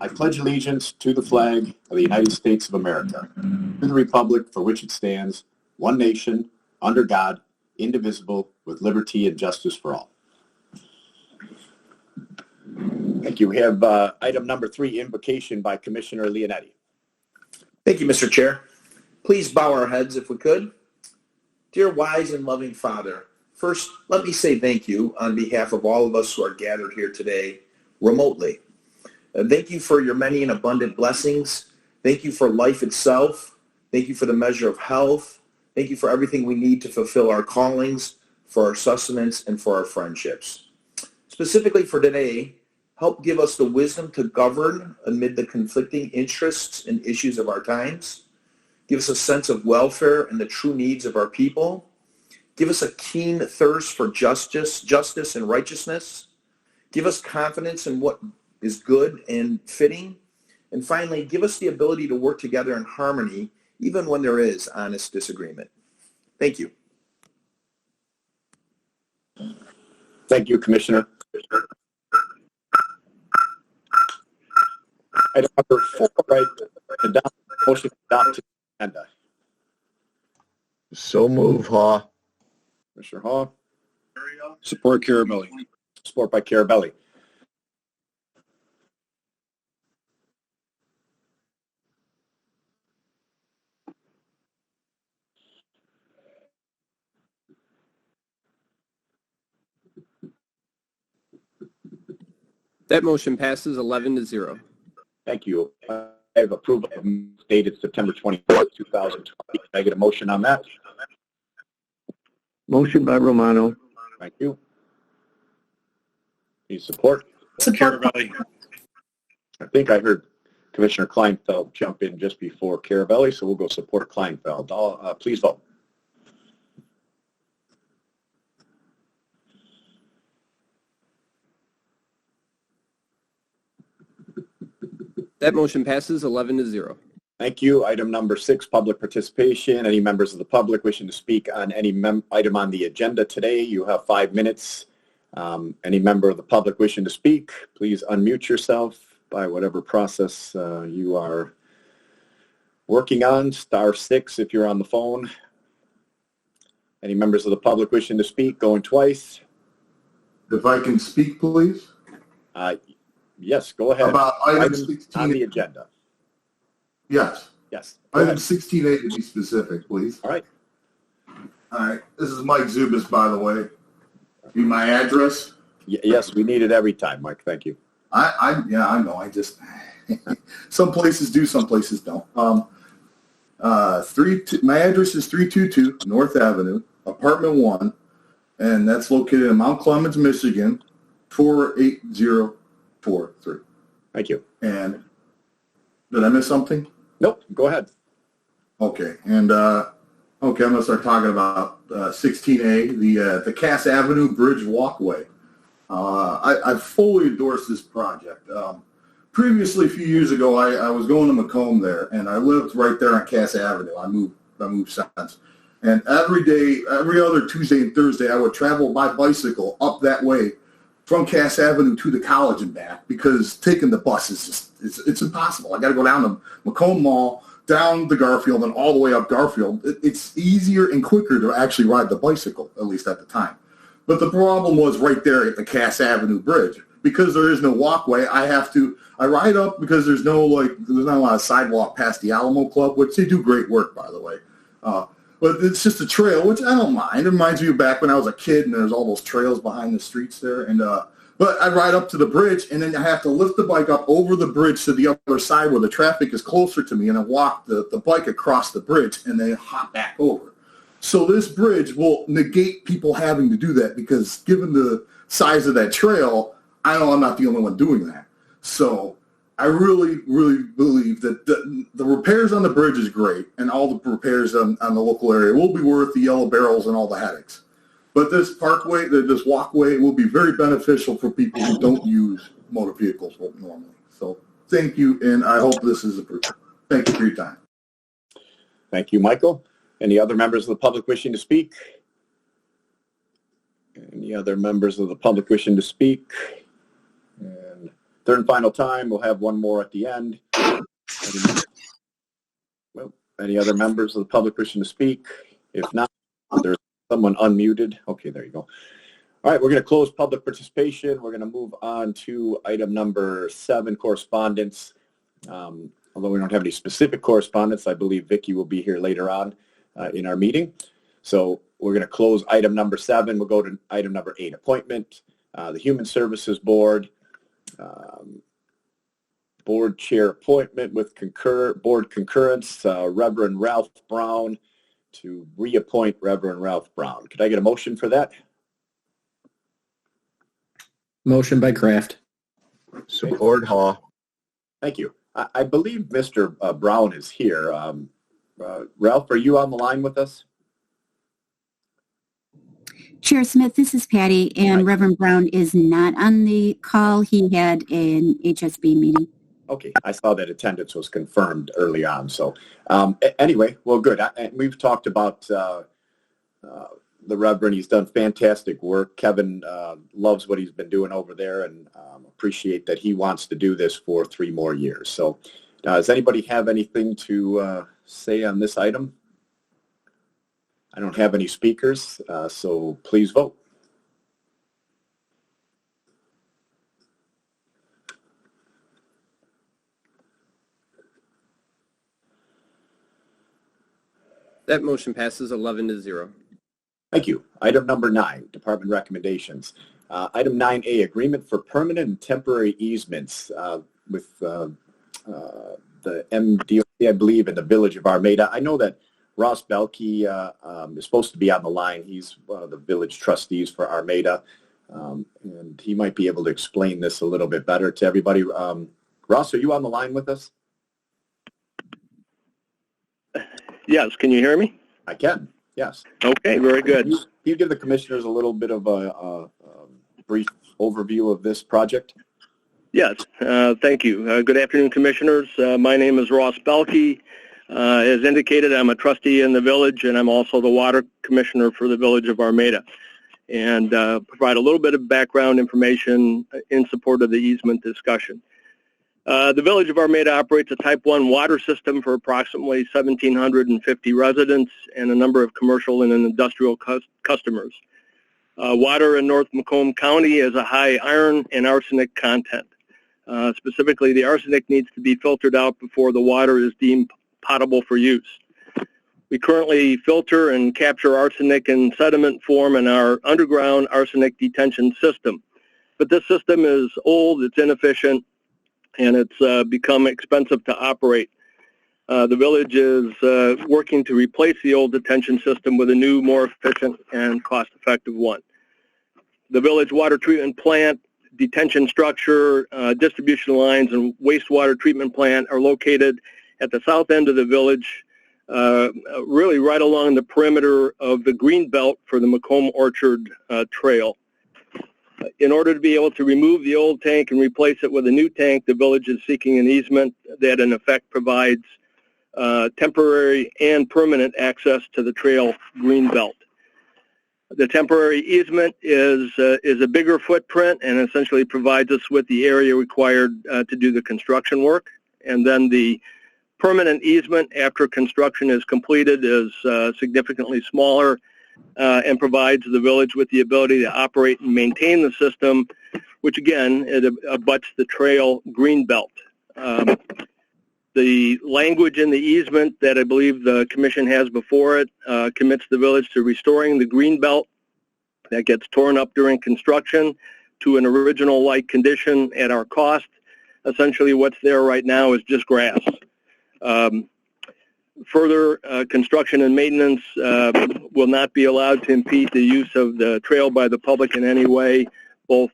I pledge allegiance to the flag of the United States of America, to the republic for which it stands, one nation, under God, indivisible, with liberty and justice for all. Thank you. We have item number 3, invocation by Commissioner Leonetti. Thank you, Mr. Chair. Please bow our heads if we could. Dear wise and loving Father, first, let me say thank you on behalf of all of us who are gathered here today remotely. Thank you for your many and abundant blessings. Thank you for life itself. Thank you for the measure of health. Thank you for everything we need to fulfill our callings, for our sustenance, and for our friendships. Specifically for today, help give us the wisdom to govern amid the conflicting interests and issues of our times. Give us a sense of welfare and the true needs of our people. Give us a keen thirst for justice and righteousness. Give us confidence in what is good and fitting. And finally, give us the ability to work together in harmony, even when there is honest disagreement. Thank you. Thank you, Commissioner. Item number 4, right, motion to adopt the agenda. So move, Haw. Commissioner Haw. Support Carabelli. Support by Carabelli. That motion passes 11-0. Thank you. I have approval of dated September 24th, 2020. Can I get a motion on that? Motion by Romano. Thank you. Need support? Carabelli. I think I heard Commissioner Kleinfeld jump in just before Carabelli, so we'll go support Kleinfeld. Please vote. That motion passes 11-0. Thank you. Item number 6, public participation. Any members of the public wishing to speak on any item on the agenda today, you have 5 minutes. Any member of the public wishing to speak, please unmute yourself by whatever process you are working on. *6 if you're on the phone. Any members of the public wishing to speak, going twice. If I can speak, please. Yes, go ahead. About item 16 on the agenda. Yes. Yes. Item 16A to be specific, please. All right. All right. This is Mike Zubis, by the way. Be my address. Yes, we need it every time, Mike. Thank you. I know. I just some places do, some places don't. My address is 322 North Avenue, apartment 1, and that's located in Mount Clemens, Michigan, 48043. Thank you. And did I miss something? Nope. Go ahead. Okay. And okay, I'm gonna start talking about 16A, the Cass Avenue Bridge Walkway. I fully endorse this project. Previously, a few years ago, I was going to Macomb there, and I lived right there on Cass Avenue. I moved since. And every day, every other Tuesday and Thursday, I would travel by bicycle up that way from Cass Avenue to the college and back, because taking the bus is just, it's impossible. I got to go down to Macomb Mall, down the Garfield, and all the way up Garfield. It's easier and quicker to actually ride the bicycle, at least at the time. But the problem was right there at the Cass Avenue Bridge. Because there is no walkway, I ride up because there's not a lot of sidewalk past the Alamo Club, which they do great work, by the way. But it's just a trail, which I don't mind. It reminds me of back when I was a kid and there's all those trails behind the streets there. And but I ride up to the bridge, and then I have to lift the bike up over the bridge to the other side where the traffic is closer to me, and I walk the bike across the bridge and then hop back over. So this bridge will negate people having to do that, because given the size of that trail, I know I'm not the only one doing that. So I really, really believe that the repairs on the bridge is great, and all the repairs on the local area will be worth the yellow barrels and all the headaches. But this parkway, this walkway, will be very beneficial for people who don't use motor vehicles normally. So thank you, and I hope this is approved. Thank you for your time. Thank you, Michael. Any other members of the public wishing to speak? Any other members of the public wishing to speak? And Third and final time, we'll have one more at the end. Well, any other members of the public wishing to speak? If not, there's someone unmuted. Okay, there you go. All right, we're going to close public participation. We're going to move on to item number 7, correspondence. Although we don't have any specific correspondence, I believe Vicki will be here later on in our meeting. So we're going to close item number 7. We'll go to item number 8, appointment. The Human Services Board, board chair appointment with board concurrence, Reverend Ralph Brown to reappoint Reverend Ralph Brown. Could I get a motion for that? Motion by Kraft. Support Haw. Thank you. I believe Mr. Brown is here. Ralph, are you on the line with us? Chair Smith, this is Patty, and Reverend Brown is not on the call. He had an HSB meeting. Okay, I saw that attendance was confirmed early on. So anyway, well, good. We've talked about the Reverend. He's done fantastic work. Kevin loves what he's been doing over there, and appreciate that he wants to do this for 3 more years. So does anybody have anything to say on this item? I don't have any speakers, so please vote. That motion passes 11-0. Thank you. Item number 9, department recommendations. Item 9A, agreement for permanent and temporary easements with the MDOC, I believe, in the village of Armada. I know that Ross Belkey is supposed to be on the line. He's one of the village trustees for Armada, and he might be able to explain this a little bit better to everybody. Ross, are you on the line with us? Yes, can you hear me? I can, yes. Okay, very good. Can you give the commissioners a little bit of a brief overview of this project? Yes, thank you. Good afternoon, commissioners. My name is Ross Belkey. As indicated, I'm a trustee in the village, and I'm also the water commissioner for the village of Armada, and provide a little bit of background information in support of the easement discussion. The village of Armada operates a Type 1 water system for approximately 1,750 residents and a number of commercial and industrial customers. Water in North Macomb County has a high iron and arsenic content. Specifically, the arsenic needs to be filtered out before the water is deemed potable for use. We currently filter and capture arsenic in sediment form in our underground arsenic detention system. But this system is old, it's inefficient, and it's become expensive to operate. The village is working to replace the old detention system with a new, more efficient and cost-effective one. The village water treatment plant, detention structure, distribution lines, and wastewater treatment plant are located at the south end of the village, really right along the perimeter of the green belt for the Macomb Orchard Trail. In order to be able to remove the old tank and replace it with a new tank, the village is seeking an easement that in effect provides temporary and permanent access to the trail green belt. The temporary easement is a bigger footprint and essentially provides us with the area required to do the construction work. And then the permanent easement after construction is completed is significantly smaller and provides the village with the ability to operate and maintain the system, which again, it abuts the trail green belt. The language in the easement that I believe the commission has before it commits the village to restoring the green belt that gets torn up during construction to an original-like condition at our cost. Essentially what's there right now is just grass. Further construction and maintenance will not be allowed to impede the use of the trail by the public in any way, both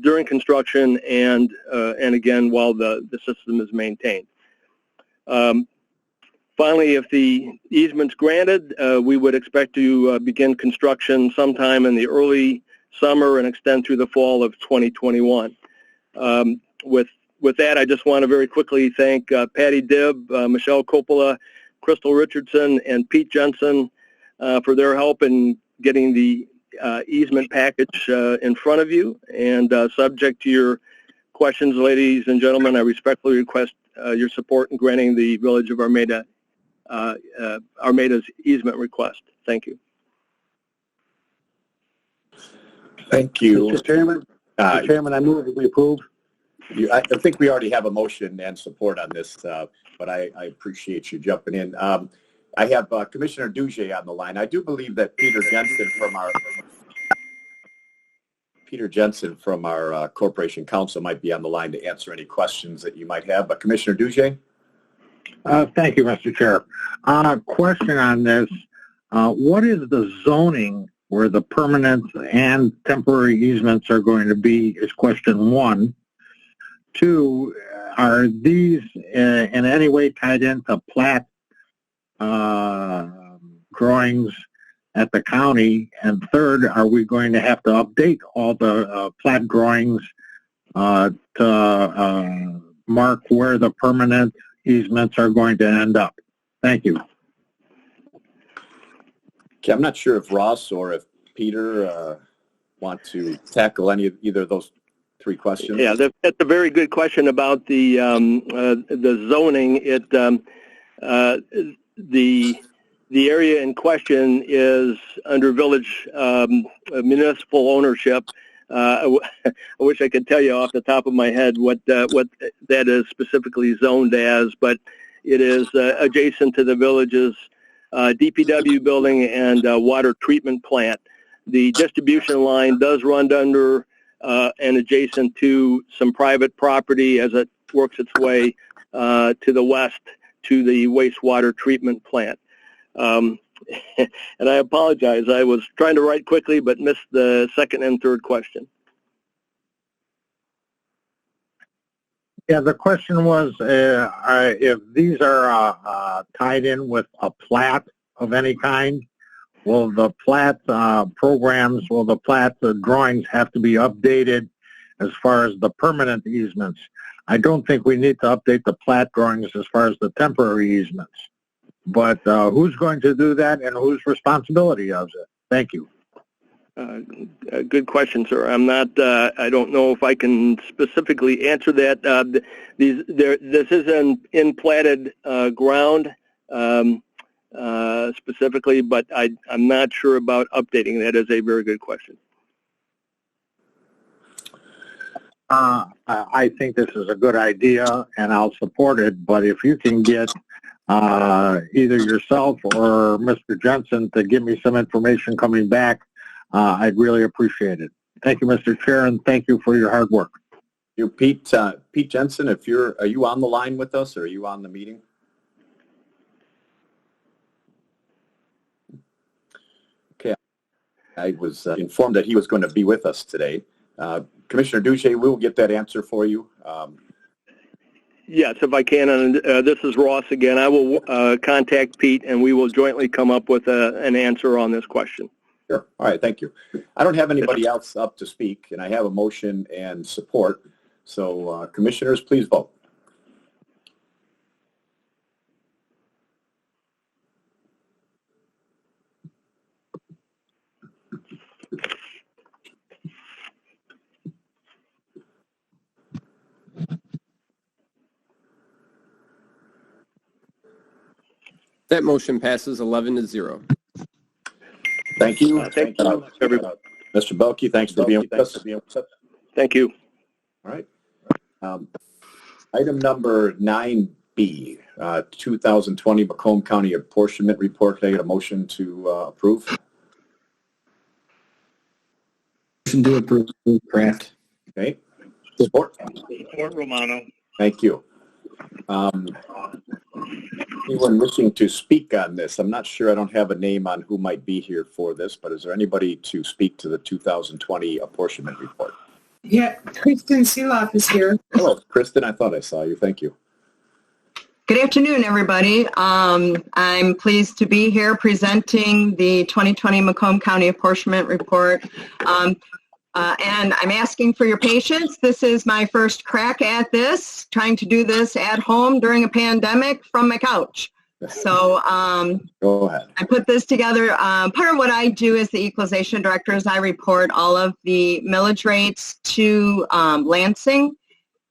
during construction and again while the system is maintained. Finally, if the easement's granted, we would expect to begin construction sometime in the early summer and extend through the fall of 2021. With that, I just want to very quickly thank Patty Dibb, Michelle Coppola, Crystal Richardson, and Pete Jensen for their help in getting the easement package in front of you. And subject to your questions, ladies and gentlemen, I respectfully request your support in granting the Village of Armada's easement request. Thank you. Thank you. Mr. Chairman, I move that we approve. I think we already have a motion and support on this, but I appreciate you jumping in. I have Commissioner Duge on the line. I do believe that Peter Jensen from our Corporation Council might be on the line to answer any questions that you might have. But Commissioner Duge? Thank you, Mr. Chair. Question on this. What is the zoning where the permanent and temporary easements are going to be is question one. Two, are these in any way tied into plat drawings at the county? And third, are we going to have to update all the plat drawings to mark where the permanent easements are going to end up? Thank you. Okay, I'm not sure if Ross or if Peter want to tackle either of those three questions. Yeah, that's a very good question about the zoning. The area in question is under village municipal ownership. I wish I could tell you off the top of my head what that is specifically zoned as, but it is adjacent to the village's DPW building and water treatment plant. The distribution line does run under and adjacent to some private property as it works its way to the west to the wastewater treatment plant. And I apologize. I was trying to write quickly but missed the second and third question. Yeah, the question was if these are tied in with a plat of any kind, will the plat programs, will the plat drawings have to be updated as far as the permanent easements? I don't think we need to update the plat drawings as far as the temporary easements. But who's going to do that and whose responsibility is it? Thank you. Good question, sir. I'm not. I don't know if I can specifically answer that. This is in platted ground specifically, but I'm not sure about updating. That is a very good question. I think this is a good idea, and I'll support it. But if you can get either yourself or Mr. Jensen to give me some information coming back, I'd really appreciate it. Thank you, Mr. Chair, and thank you for your hard work. You, Pete Jensen, are you on the line with us, or are you on the meeting? Okay, I was informed that he was going to be with us today. Commissioner Duche, we'll get that answer for you. Yes, if I can. And this is Ross again. I will contact Pete, and we will jointly come up with an answer on this question. Sure. All right. Thank you. I don't have anybody else up to speak, and I have a motion and support. So, commissioners, please vote. That motion passes 11-0. Thank you. Thank you, everybody. Mr. Belke, thanks for being with us. Thank you. All right. Item number 9B, 2020 Macomb County Apportionment Report. Can I get a motion to approve? Motion to approve, Kraft. Okay. Support? Support Romano. Thank you. Anyone wishing to speak on this? I'm not sure. I don't have a name on who might be here for this, but is there anybody to speak to the 2020 apportionment report? Yeah, Kristen Seeloff is here. Hello, Kristen. I thought I saw you. Thank you. Good afternoon, everybody. I'm pleased to be here presenting the 2020 Macomb County Apportionment Report. And I'm asking for your patience. This is my first crack at this, trying to do this at home during a pandemic from my couch. So Go ahead. I put this together. Part of what I do as the equalization director is I report all of the millage rates to Lansing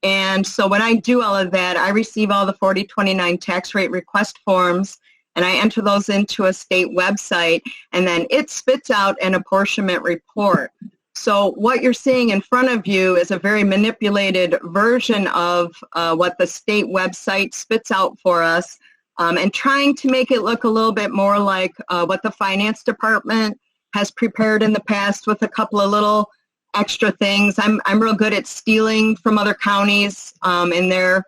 And so when I do all of that, I receive all the 4029 tax rate request forms, and I enter those into a state website, and then it spits out an apportionment report. So what you're seeing in front of you is a very manipulated version of what the state website spits out for us, and trying to make it look a little bit more like what the finance department has prepared in the past with a couple of little extra things. I'm real good at stealing from other counties in their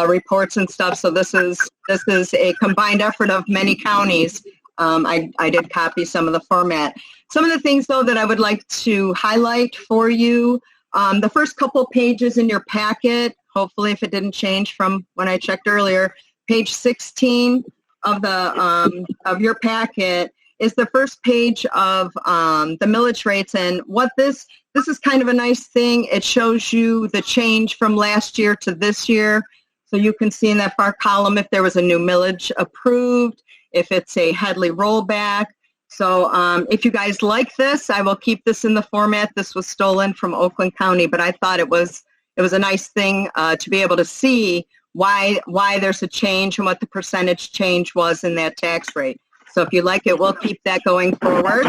reports and stuff. So this is a combined effort of many counties. I did copy some of the format. Some of the things, though, that I would like to highlight for you, the first couple pages in your packet, hopefully if it didn't change from when I checked earlier, page 16 of your packet is the first page of the millage rates. And what this is kind of a nice thing. It shows you the change from last year to this year. So you can see in that far column if there was a new millage approved, if it's a Headley rollback. So if you guys like this, I will keep this in the format. This was stolen from Oakland County, but I thought it was a nice thing to be able to see why there's a change and what the percentage change was in that tax rate. So if you like it, we'll keep that going forward.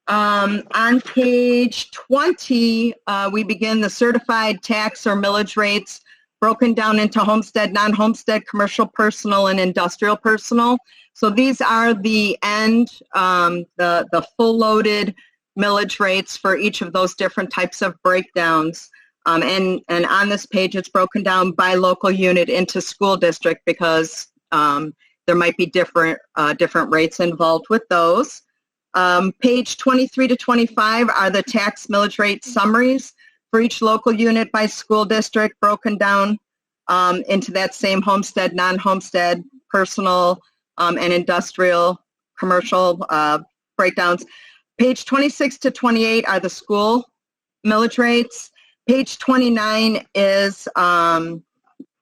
On page 20, we begin the certified tax or millage rates broken down into homestead, non-homestead, commercial, personal, and industrial personal. So these are the the full loaded millage rates for each of those different types of breakdowns. And on this page, it's broken down by local unit into school district because there might be different rates involved with those. Page 23 to 25 are the tax millage rate summaries for each local unit by school district, broken down into that same homestead, non-homestead, personal, and industrial, commercial breakdowns. Page 26 to 28 are the school millage rates. Page 29 is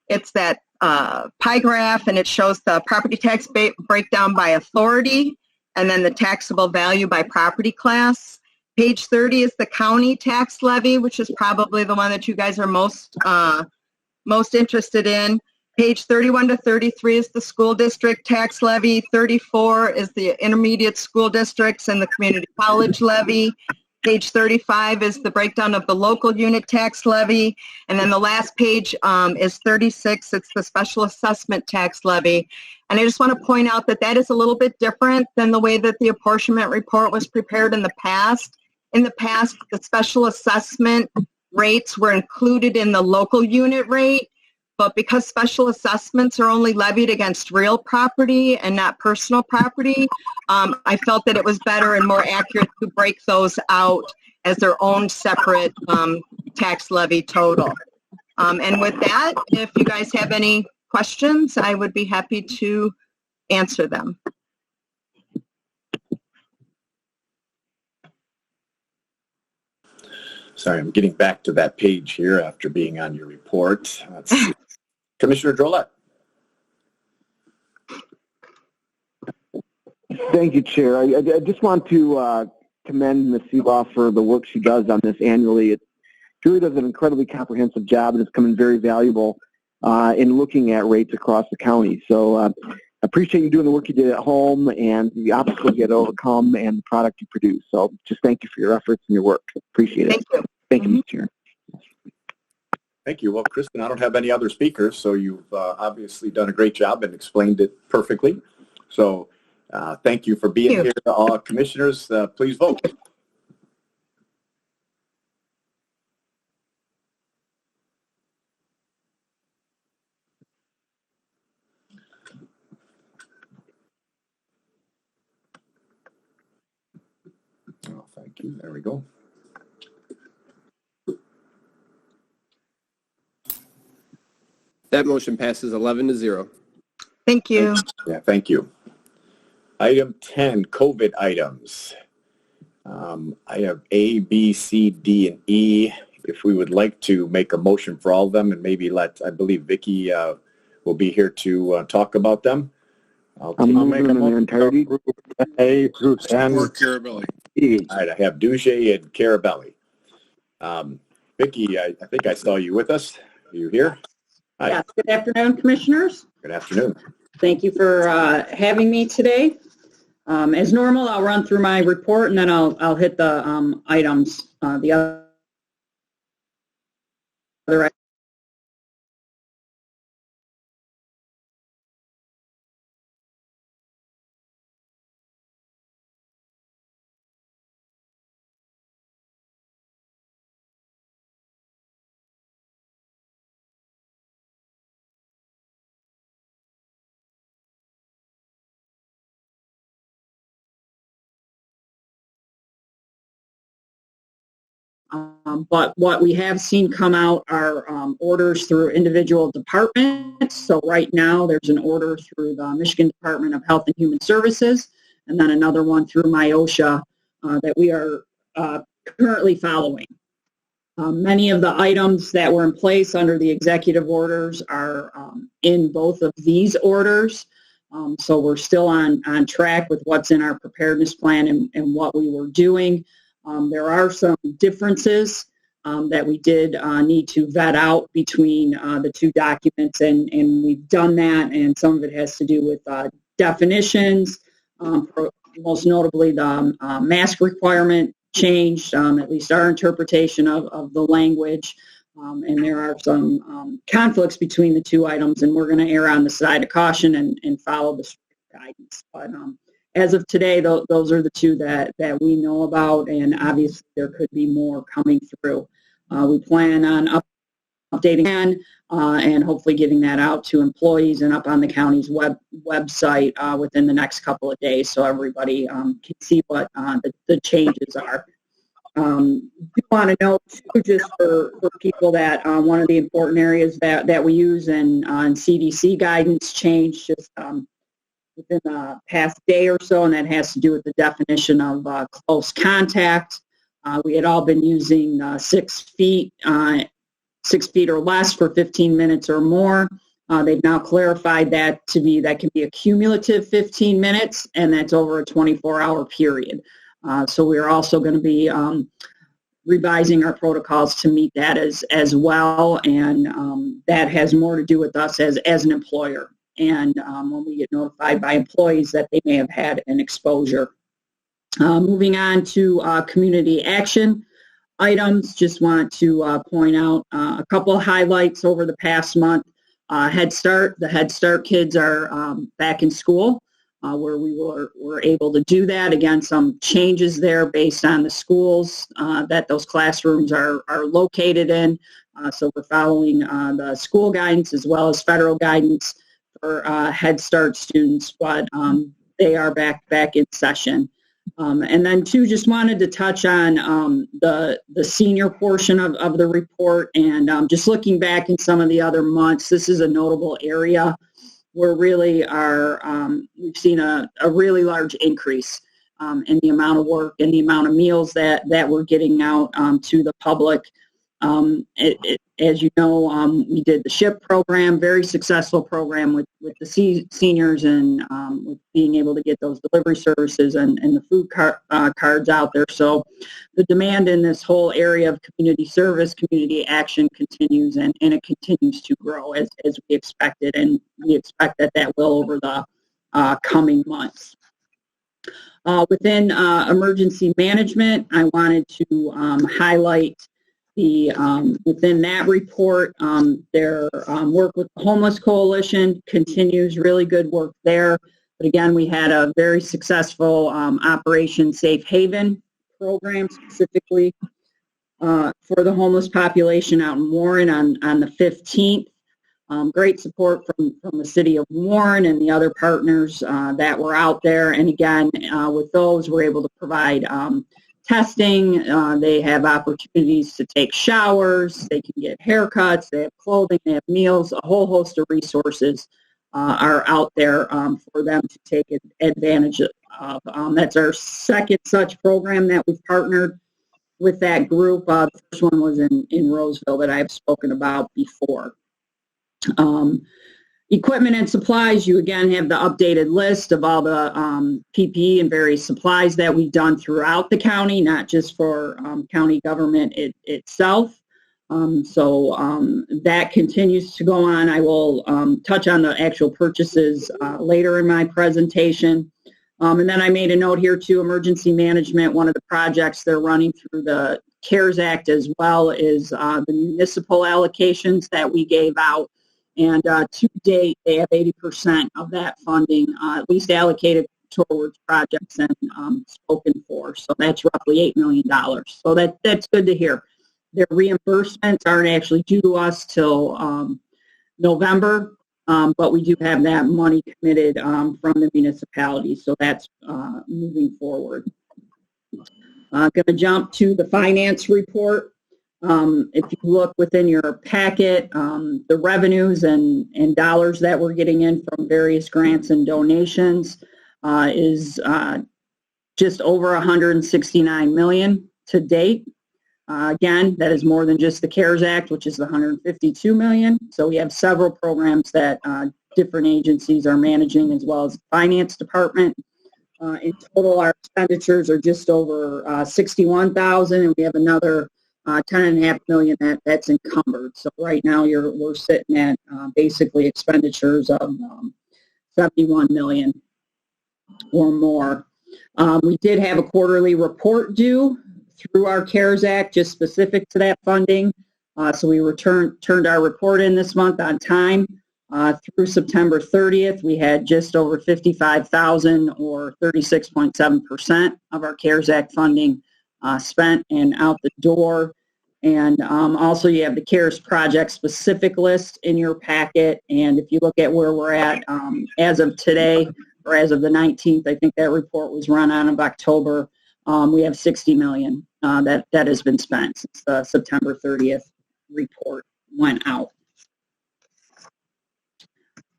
it's that pie graph, and it shows the property tax breakdown by authority, and then the taxable value by property class. Page 30 is the county tax levy, which is probably the one that you guys are most interested in. Page 31 to 33 is the school district tax levy. 34 is the intermediate school districts and the community college levy. Page 35 is the breakdown of the local unit tax levy. And then the last page is 36. It's the special assessment tax levy. And I just want to point out that that is a little bit different than the way that the apportionment report was prepared in the past. In the past, the special assessment rates were included in the local unit rate, but because special assessments are only levied against real property and not personal property, I felt that it was better and more accurate to break those out as their own separate tax levy total. And with that, if you guys have any questions, I would be happy to answer them. Sorry, I'm getting back to that page here after being on your report. Let's see. Commissioner Drolet. Thank you, Chair. I just want to commend Ms. Seebaugh for the work she does on this annually. It really does an incredibly comprehensive job, and it's coming very valuable in looking at rates across the county. So I appreciate you doing the work you did at home and the obstacles you had to overcome and the product you produce. So just thank you for your efforts and your work. Appreciate it. Thank you. Thank you, Mr. Chair. Thank you. Well, Kristen, I don't have any other speakers, so you've obviously done a great job and explained it perfectly. So thank you for being here. All commissioners, please vote. Oh, thank you. There we go. That motion passes 11-0. Thank you. Yeah, thank you. Item 10, COVID items. I have A, B, C, D, and E. If we would like to make a motion for all of them and maybe I believe Vicki will be here to talk about them. I'll make a motion entirety. A through 10. E. All right, I have Duge and Carabelli. Vicki, I think I saw you with us. Are you here? Hi. Yes, good afternoon, Commissioners. Good afternoon. Thank you for having me today. As normal, I'll run through my report and then I'll hit the items, the other but what we have seen come out are orders through individual departments. So right now there's an order through the Michigan Department of Health and Human Services, and then another one through MIOSHA that we are currently following. Many of the items that were in place under the executive orders are in both of these orders. So we're still on track with what's in our preparedness plan and what we were doing. There are some differences that we did need to vet out between the two documents, and we've done that, and some of it has to do with definitions, most notably the mask requirement changed, at least our interpretation of the language, and there are some conflicts between the two items, and we're going to err on the side of caution and follow the guidance. But as of today, those are the two that we know about, and obviously there could be more coming through. We plan on updating and hopefully giving that out to employees and up on the county's website within the next couple of days, so everybody can see what the changes are. Do want to note too, just for people, that one of the important areas that we use and CDC guidance changed just within the past day or so, and that has to do with the definition of close contact. We had all been using 6 feet or less for 15 minutes or more. They've now clarified that can be a cumulative 15 minutes, and that's over a 24-hour period. So we're also going to be revising our protocols to meet that as well, and that has more to do with us as an employer, and when we get notified by employees that they may have had an exposure. Moving on to community action items, just want to point out a couple of highlights over the past month. The Head Start kids are back in school, where we were able to do that. Again, some changes there based on the schools that those classrooms are located in. So we're following the school guidance as well as federal guidance for Head Start students, but they are back in session. And then too, just wanted to touch on the senior portion of the report, and just looking back in some of the other months, this is a notable area where really we've seen a really large increase in the amount of work and the amount of meals that we're getting out to the public. As you know, we did the SHIP program, very successful program with the seniors, and with being able to get those delivery services and the food cards out there. So the demand in this whole area of community service, community action continues, and it continues to grow as we expected, and we expect that will over the coming months. Within emergency management, I wanted to highlight within that report, their work with the Homeless Coalition continues, really good work there. But again, we had a very successful Operation Safe Haven program specifically for the homeless population out in Warren on the 15th. Great support from the city of Warren and the other partners that were out there. And again, with those, we're able to provide testing. They have opportunities to take showers. They can get haircuts. They have clothing. They have meals. A whole host of resources are out there for them to take advantage of. That's our second such program that we've partnered with that group. The first one was in Roseville that I have spoken about before. Equipment and supplies, you again have the updated list of all the PPE and various supplies that we've done throughout the county, not just for county government itself. That continues to go on. I will touch on the actual purchases later in my presentation. And then I made a note here too, emergency management, one of the projects they're running through the CARES Act as well is the municipal allocations that we gave out. And to date, they have 80% of that funding at least allocated towards projects and spoken for. So that's roughly $8 million. So that's good to hear. Their reimbursements aren't actually due to us till November, but we do have that money committed from the municipality, so that's moving forward. Going to jump to the finance report. If you look within your packet, the revenues and dollars that we're getting in from various grants and donations is just over $169 million to date. Again, that is more than just the CARES Act, which is the $152 million. So we have several programs that different agencies are managing, as well as the finance department. In total, our expenditures are just over $61,000, and we have another $10.5 million that's encumbered. So right now, we're sitting at basically expenditures of $71 million or more. We did have a quarterly report due through our CARES Act, just specific to that funding. So we turned our report in this month on time. Through September 30th, we had just over $55,000 or 36.7% of our CARES Act funding spent and out the door. And also you have the CARES project specific list in your packet. And if you look at where we're at as of today, or as of the 19th, I think that report was run on of October, we have $60 million that has been spent since the September 30th report went out.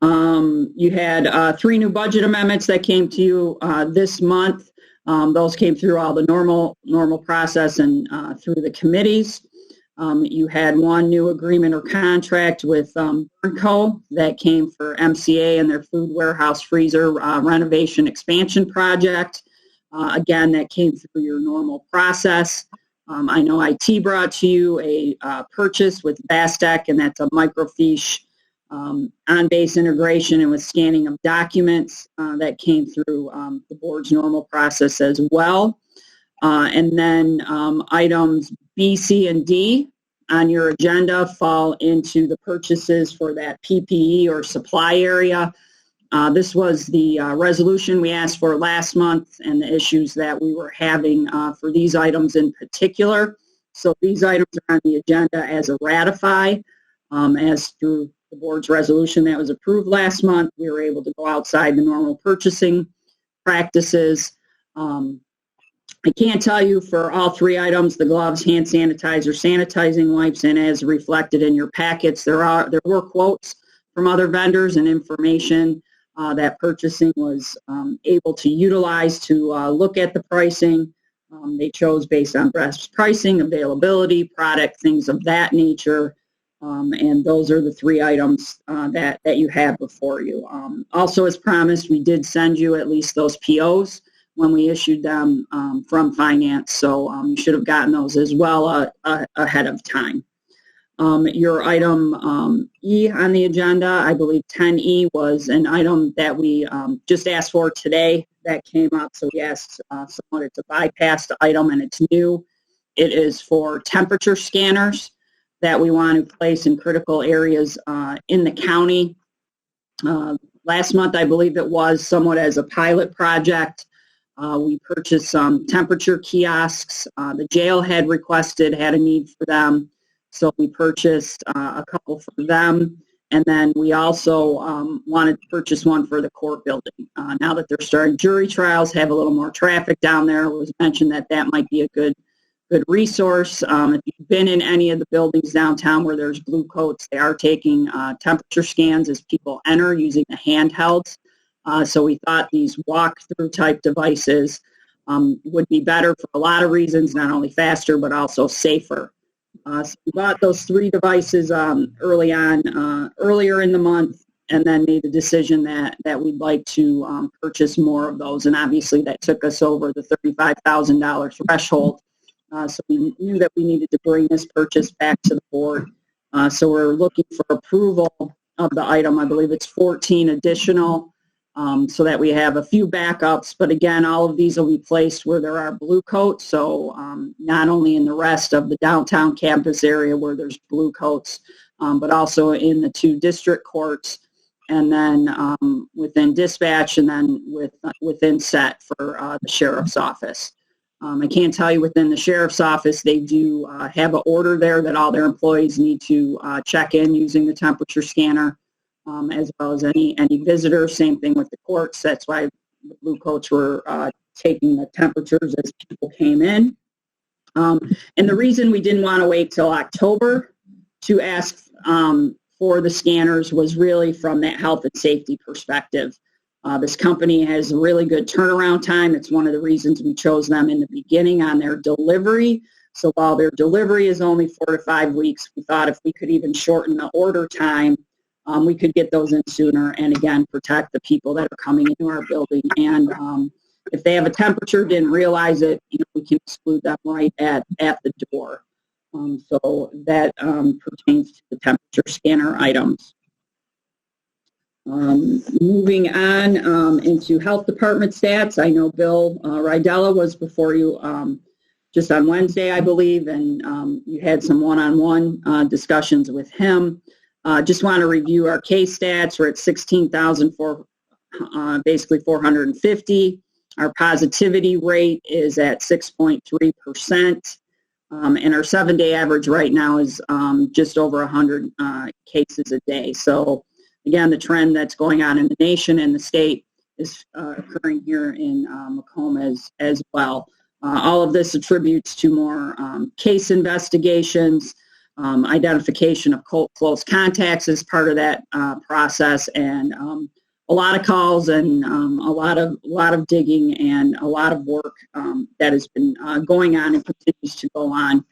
You had 3 new budget amendments that came to you this month. Those came through all the normal process and through the committees. You had 1 new agreement or contract with Burnco that came for MCA and their food warehouse freezer renovation expansion project. Again, that came through your normal process. I know IT brought to you a purchase with Bastec, and that's a microfiche on-base integration and with scanning of documents that came through the board's normal process as well. And then items B, C, and D on your agenda fall into the purchases for that PPE or supply area. This was the resolution we asked for last month and the issues that we were having for these items in particular. So these items are on the agenda as a ratify. As through the board's resolution that was approved last month, we were able to go outside the normal purchasing practices. I can't tell you for all 3 items, the gloves, hand sanitizer, sanitizing wipes, and as reflected in your packets, there were quotes from other vendors and information that purchasing was able to utilize to look at the pricing. They chose based on best pricing, availability, product, things of that nature. And those are the 3 items that you have before you. Also, as promised, we did send you at least those POs when we issued them from finance. So you should have gotten those as well ahead of time. Your item E on the agenda, I believe 10E, was an item that we just asked for today that came up. So we asked someone, it's a bypassed item and it's new. It is for temperature scanners that we want to place in critical areas in the county. Last month, I believe it was somewhat as a pilot project. We purchased some temperature kiosks. The jail had a need for them. So we purchased a couple for them. And then we also wanted to purchase one for the court building. Now that they're starting jury trials, have a little more traffic down there, it was mentioned that that might be a good resource. If you've been in any of the buildings downtown where there's blue coats, they are taking temperature scans as people enter using the handhelds. So we thought these walk-through type devices would be better for a lot of reasons, not only faster, but also safer. So we bought those 3 devices earlier in the month, and then made the decision that we'd like to purchase more of those. And obviously that took us over the $35,000 threshold So we knew that we needed to bring this purchase back to the board. So we're looking for approval of the item. I believe it's 14 additional, so that we have a few backups. But again, all of these will be placed where there are blue coats. So not only in the rest of the downtown campus area where there's blue coats, but also in the 2 district courts, and then within dispatch, and then within set for the sheriff's office. I can tell you within the sheriff's office, they do have an order there that all their employees need to check in using the temperature scanner, as well as any visitors. Same thing with the courts. That's why the blue coats were taking the temperatures as people came in. And the reason we didn't want to wait till October to ask for the scanners was really from that health and safety perspective. This company has a really good turnaround time. It's one of the reasons we chose them in the beginning on their delivery. So while their delivery is only 4 to 5 weeks, we thought if we could even shorten the order time, we could get those in sooner and, again, protect the people that are coming into our building. And if they have a temperature, didn't realize it, we can exclude them right at the door. So that pertains to the temperature scanner items. Moving on into health department stats, I know Bill Rydella was before you just on Wednesday, I believe, and you had some one-on-one discussions with him. Just want to review our case stats. We're at 16,004, basically 450. Our positivity rate is at 6.3%. And our 7-day average right now is just over 100 cases a day. So again, the trend that's going on in the nation and the state is occurring here in Macomb as well. All of this attributes to more case investigations, identification of close contacts as part of that process, and a lot of calls and a lot of digging and a lot of work that has been going on and continues to go on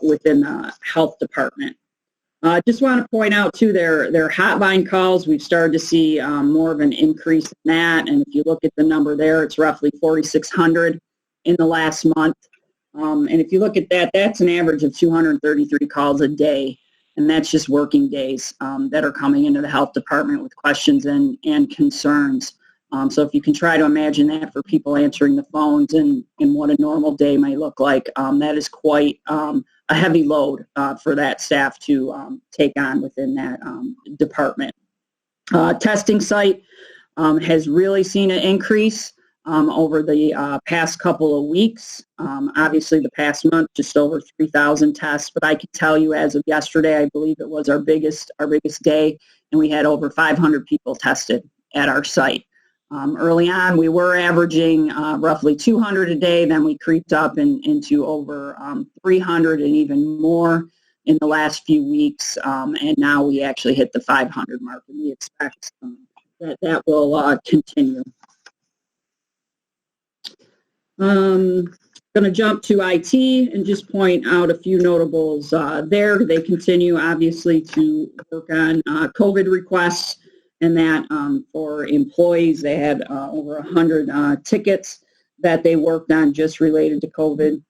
within the health department. Just want to point out, too, their hotline calls. We've started to see more of an increase in that. And if you look at the number there, it's roughly 4,600 in the last month. And if you look at that, that's an average of 233 calls a day. And that's just working days that are coming into the health department with questions and concerns. So if you can try to imagine that for people answering the phones and what a normal day might look like, that is quite a heavy load for that staff to take on within that department. Testing site has really seen an increase over the past couple of weeks. Obviously, the past month, just over 3,000 tests. But I can tell you, as of yesterday, I believe it was our biggest day, and we had over 500 people tested at our site. Early on, we were averaging roughly 200 a day. Then we creeped up into over 300 and even more in the last few weeks. And now we actually hit the 500 mark, and we expect that will continue. Going to jump to IT and just point out a few notables there. They continue, obviously, to work on COVID requests. And that for employees, they had over 100 tickets that they worked on just related to COVID.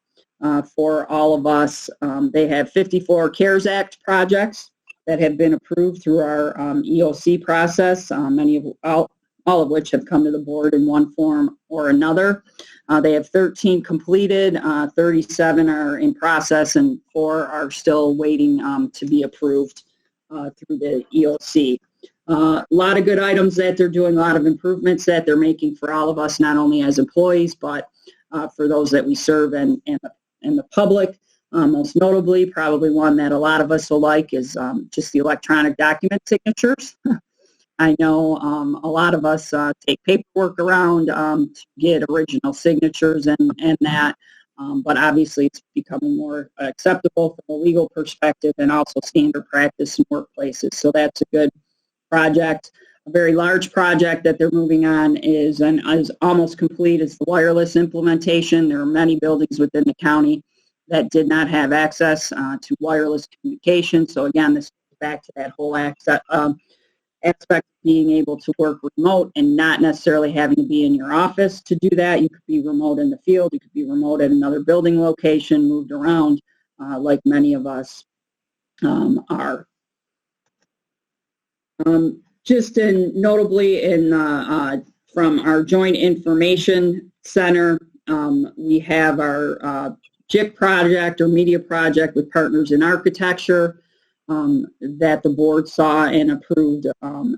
For all of us, they have 54 CARES Act projects that have been approved through our EOC process, all of which have come to the board in one form or another. They have 13 completed, 37 are in process, and 4 are still waiting to be approved through the EOC. A lot of good items that they're doing, a lot of improvements that they're making for all of us, not only as employees, but for those that we serve and the public. Most notably, probably one that a lot of us will like is just the electronic document signatures. I know a lot of us take paperwork around to get original signatures and that, but obviously it's becoming more acceptable from a legal perspective and also standard practice in workplaces. So that's a good project. A very large project that they're moving on is almost complete. It's the wireless implementation. There are many buildings within the county that did not have access to wireless communication. So again, this goes back to that whole aspect of being able to work remote and not necessarily having to be in your office to do that. You could be remote in the field. You could be remote at another building location, moved around like many of us are. Just notably from our Joint Information Center, we have our JIC project or media project with Partners in Architecture that the board saw and approved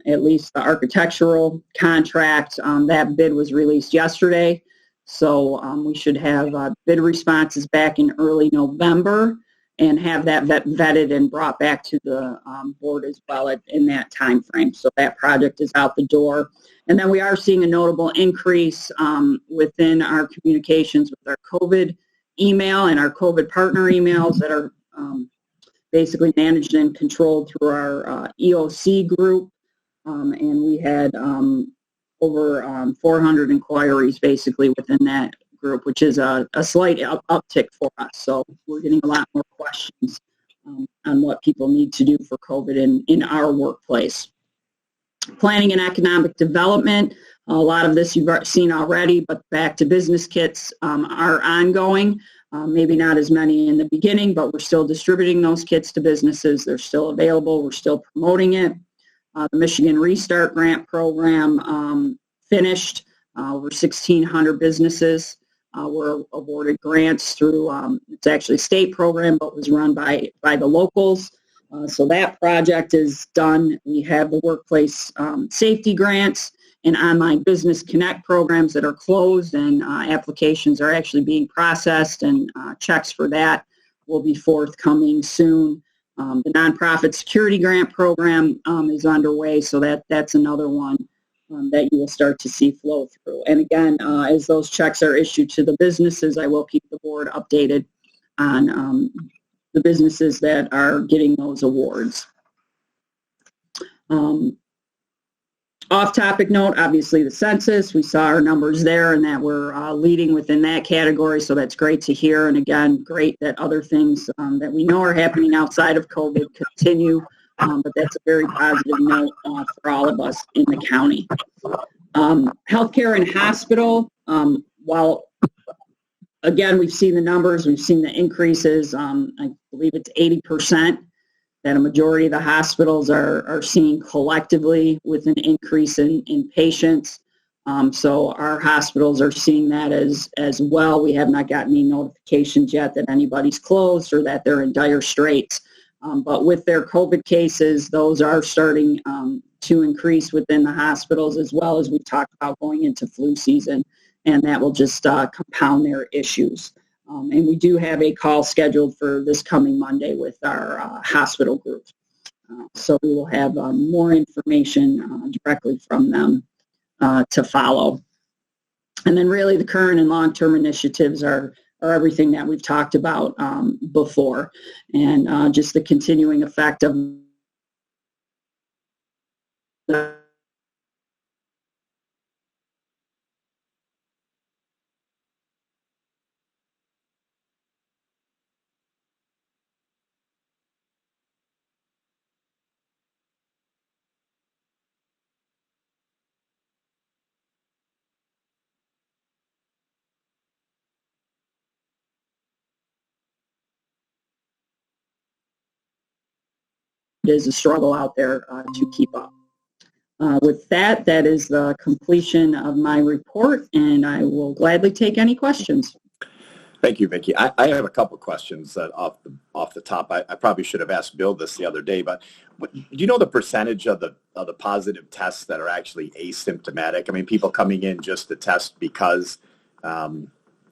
at least the architectural contract. That bid was released yesterday, so we should have bid responses back in early November and have that vetted and brought back to the board as well in that time frame. So that project is out the door. And then we are seeing a notable increase within our communications with our COVID email and our COVID partner emails that are basically managed and controlled through our EOC group. And we had over 400 inquiries basically within that group, which is a slight uptick for us. So we're getting a lot more questions on what people need to do for COVID in our workplace. Planning and economic development, a lot of this you've seen already, but back to business kits are ongoing. Maybe not as many in the beginning, but we're still distributing those kits to businesses. They're still available. We're still promoting it. The Michigan Restart Grant Program finished. Over 1,600 businesses were awarded grants through, it's actually a state program, but was run by the locals. So that project is done. We have the workplace safety grants and online business connect programs that are closed, and applications are actually being processed, and checks for that will be forthcoming soon. The nonprofit security grant program is underway, so that's another one that you will start to see flow through. And again, as those checks are issued to the businesses, I will keep the board updated on the businesses that are getting those awards. Off-topic note, obviously the census, we saw our numbers there and that we're leading within that category, so that's great to hear. And again, great that other things that we know are happening outside of COVID continue, but that's a very positive note for all of us in the county. Healthcare and hospital, while again, we've seen the numbers, we've seen the increases, I believe it's 80%. That a majority of the hospitals are seeing collectively with an increase in patients. So our hospitals are seeing that as well. We have not gotten any notifications yet that anybody's closed or that they're in dire straits. But with their COVID cases, those are starting to increase within the hospitals, as well as we've talked about going into flu season, and that will just compound their issues. And we do have a call scheduled for this coming Monday with our hospital group. So we will have more information directly from them to follow. And then really the current and long-term initiatives are everything that we've talked about before, and just the continuing effect of the it is a struggle out there to keep up. With that, that is the completion of my report, and I will gladly take any questions. Thank you, Vicki. I have a couple questions that off the top. I probably should have asked Bill this the other day, but do you know the percentage of the positive tests that are actually asymptomatic? I mean, people coming in just to test because, and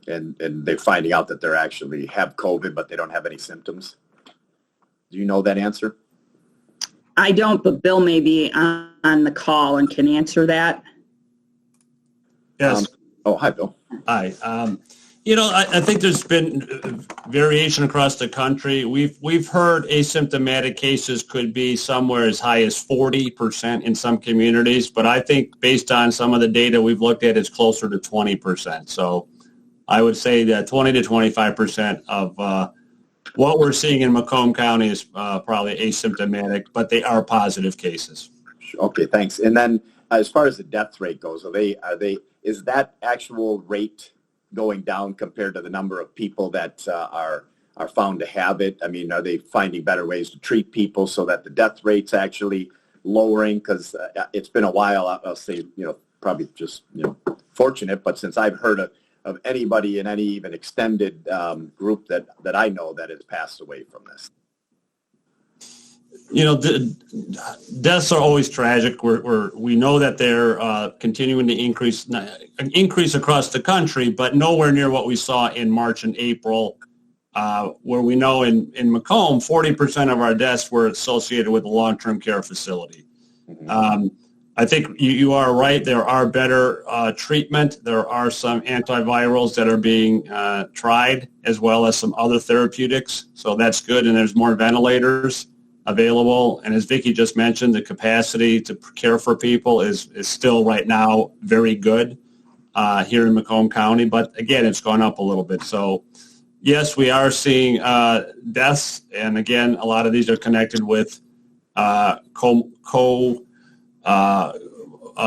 they're finding out that they're actually have COVID, but they don't have any symptoms. Do you know that answer? I don't, but Bill may be on the call and can answer that. Yes. Hi, Bill. Hi. I think there's been variation across the country. We've heard asymptomatic cases could be somewhere as high as 40% in some communities, but I think based on some of the data we've looked at, it's closer to 20%. So I would say that 20 to 25% of what we're seeing in Macomb County is probably asymptomatic, but they are positive cases. Okay, thanks. And then as far as the death rate goes, is that actual rate going down compared to the number of people that are found to have it? I mean, are they finding better ways to treat people so that the death rate's actually lowering? Because it's been a while, I'll say, probably just, fortunate, but since I've heard of anybody in any even extended group that I know that has passed away from this. Deaths are always tragic. We know that they're continuing to increase across the country, but nowhere near what we saw in March and April, where we know in Macomb, 40% of our deaths were associated with a long-term care facility. I think you are right. There are better treatment. There are some antivirals that are being tried, as well as some other therapeutics. So that's good, and there's more ventilators available. And as Vicki just mentioned, the capacity to care for people is still right now very good here in Macomb County. But again, it's gone up a little bit. So yes, we are seeing deaths. And again, a lot of these are connected with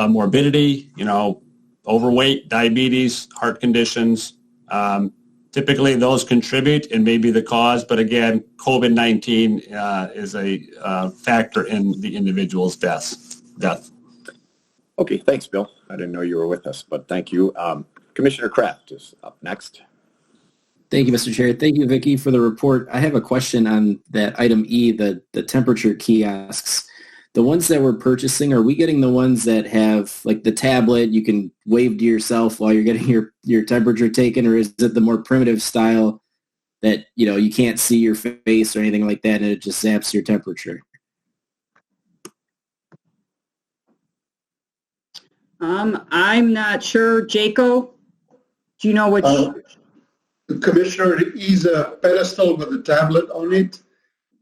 morbidity, overweight, diabetes, heart conditions. Typically, those contribute and may be the cause, but again, COVID-19 is a factor in the individual's death. Okay, thanks, Bill. I didn't know you were with us, but thank you. Commissioner Kraft is up next. Thank you, Mr. Chair. Thank you, Vicki, for the report. I have a question on that item E, the temperature kiosks. The ones that we're purchasing, are we getting the ones that have like the tablet, you can wave to yourself while you're getting your temperature taken, or is it the more primitive style that, you can't see your face or anything like that and it just zaps your temperature? I'm not sure. Jaco, do you know which? Commissioner, it is a pedestal with a tablet on it.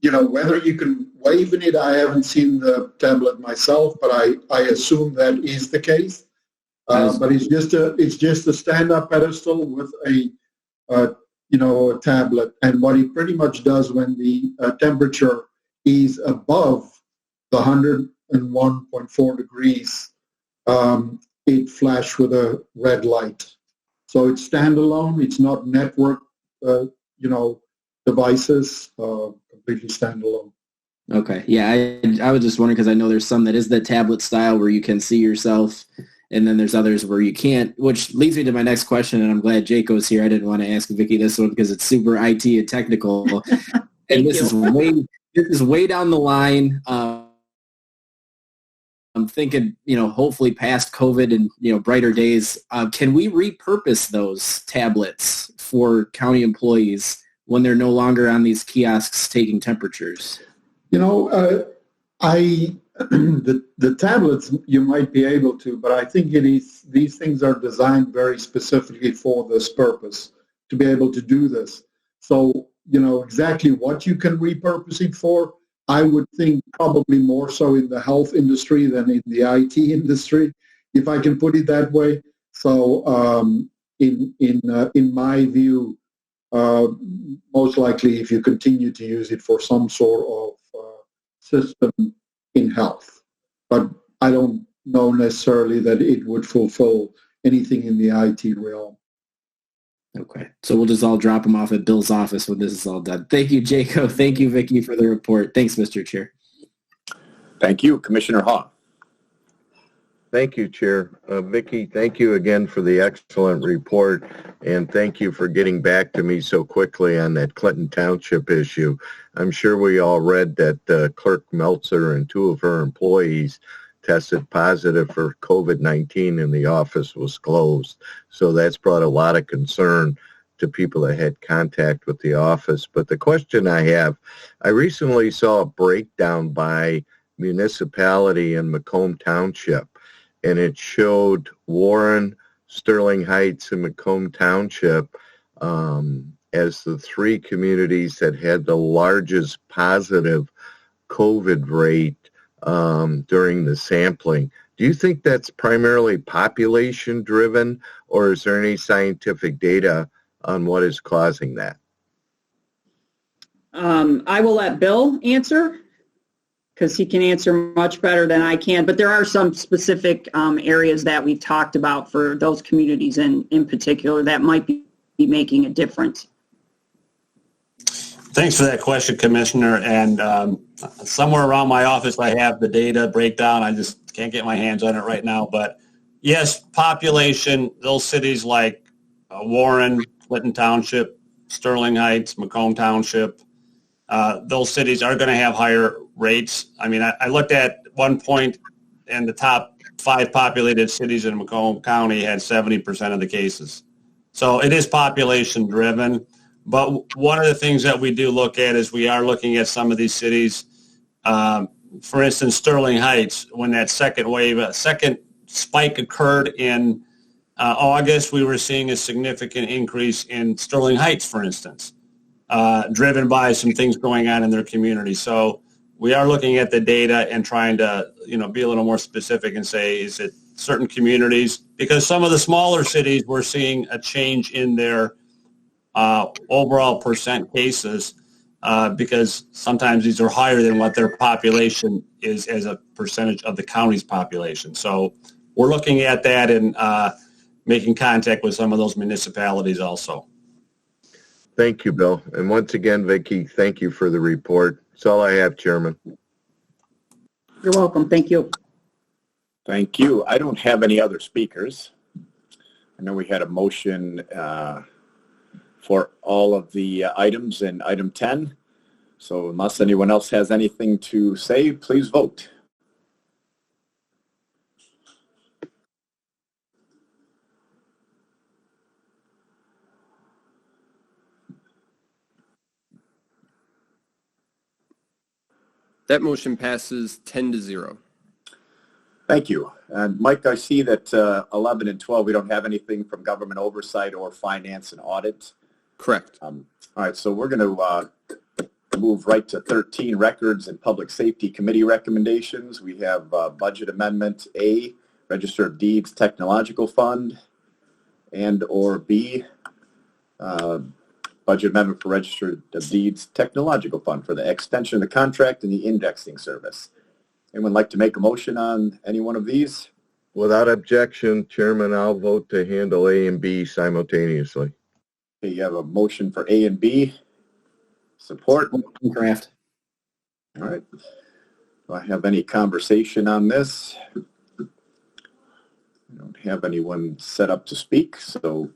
Whether you can wave in it, I haven't seen the tablet myself, but I assume that is the case. But it's just a stand-up pedestal with a tablet. And what it pretty much does when the temperature is above the 101.4 degrees, it flashes with a red light. So it's standalone. It's not network, devices. Completely standalone. Okay. Yeah, I was just wondering because I know there's some that is the tablet style where you can see yourself, and then there's others where you can't, which leads me to my next question, and I'm glad Jaco's here. I didn't want to ask Vicki this one because it's super IT and technical. And this is way down the line. I'm thinking, hopefully past COVID and, brighter days. Can we repurpose those tablets for county employees when they're no longer on these kiosks taking temperatures? The tablets you might be able to, but I think these things are designed very specifically for this purpose, to be able to do this. So, exactly what you can repurpose it for, I would think probably more so in the health industry than in the IT industry, if I can put it that way. So in my view, most likely if you continue to use it for some sort of system in health. But I don't know necessarily that it would fulfill anything in the IT realm. Okay. So we'll just all drop them off at Bill's office when this is all done. Thank you, Jaco. Thank you, Vicki, for the report. Thanks, Mr. Chair. Thank you. Commissioner Haw. Thank you, Chair. Vicki, thank you again for the excellent report, and thank you for getting back to me so quickly on that Clinton Township issue. I'm sure we all read that Clerk Meltzer and 2 of her employees tested positive for COVID-19 and the office was closed. So that's brought a lot of concern to people that had contact with the office. But the question I have, I recently saw a breakdown by municipality in Macomb Township, and it showed Warren, Sterling Heights, and Macomb Township as the 3 communities that had the largest positive COVID rate during the sampling. Do you think that's primarily population driven, or is there any scientific data on what is causing that? I will let Bill answer. because he can answer much better than I can. But there are some specific areas that we've talked about for those communities in particular that might be making a difference. Thanks for that question, Commissioner. And somewhere around my office, I have the data breakdown. I just can't get my hands on it right now. But yes, population, those cities like Warren, Clinton Township, Sterling Heights, Macomb Township, those cities are going to have higher rates. I mean, I looked at one point, and the top 5 populated cities in Macomb County had 70% of the cases. So it is population driven. But one of the things that we do look at is we are looking at some of these cities. For instance, Sterling Heights, when that second wave, second spike occurred in August, we were seeing a significant increase in Sterling Heights, for instance, driven by some things going on in their community. So we are looking at the data and trying to, be a little more specific and say, is it certain communities? Because some of the smaller cities, we're seeing a change in their overall percent cases because sometimes these are higher than what their population is as a percentage of the county's population. So we're looking at that and making contact with some of those municipalities also. Thank you, Bill. And once again, Vicki, thank you for the report. That's all I have, Chairman. You're welcome. Thank you. Thank you. I don't have any other speakers. I know we had a motion for all of the items in item 10. So unless anyone else has anything to say, please vote. That motion passes 10-0. Thank you. And Mike, I see that 11 and 12, we don't have anything from government oversight or finance and audit. Correct. All right, so we're going to move right to 13, records and public safety committee recommendations. We have budget amendment A, Register of Deeds Technological Fund, and or B, budget amendment for Register of Deeds Technological Fund for the extension of the contract and the indexing service. Anyone like to make a motion on any one of these? Without objection, Chairman, I'll vote to handle A and B simultaneously. Okay, you have a motion for A and B. Support? Craft. All right. Do I have any conversation on this? I don't have anyone set up to speak, so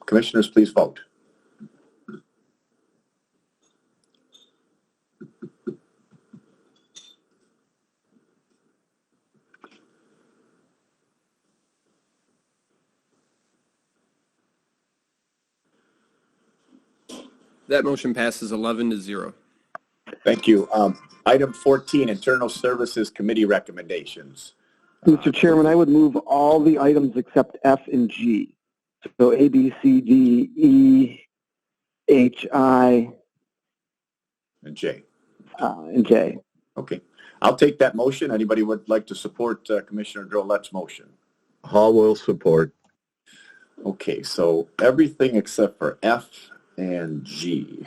commissioners, please vote. That motion passes 11-0. Thank you. Item 14, Internal Services Committee recommendations. Mr. Chairman, I would move all the items except F and G. So A, B, C, D, E, H, I, And J. And J. Okay. I'll take that motion. Anybody would like to support Commissioner Drolette's motion? Hall will support. Okay, so everything except for F and G.